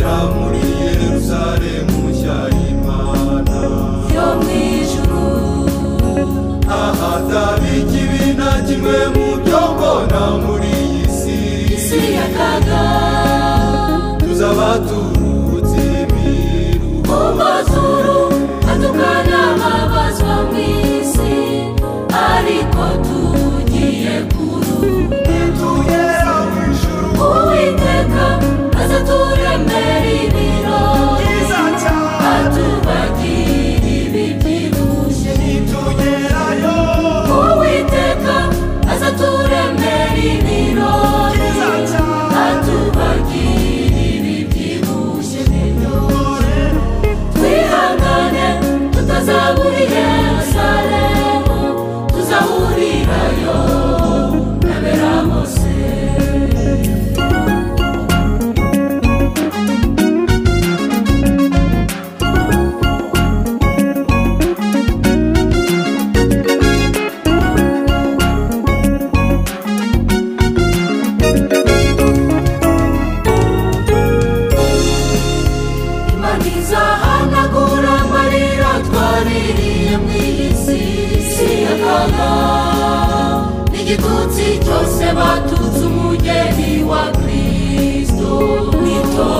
tuzagera muri Yerusalemu nshya y'Imana yo mwijuru ahataba ikibi na kimwe mu byo mbona muri iyi isi y'akaga tuzaba turuhutse imiruho umazuru atukana amabazwa mu isi ariko tugiye nitugera mu ijuru Uwiteka azaturemera ibirori atubagire ibibyibushye nitugerayo Uwiteka azaturemera ibirori atubagire ibibyibushye twihangane tutazabura i Yerusalemu tuzahurirayo n'abera bose Imana izahanagura amarira twaririye mu isi y'akaga n'igitutsi cyose batutse umugeni wa Kristo nito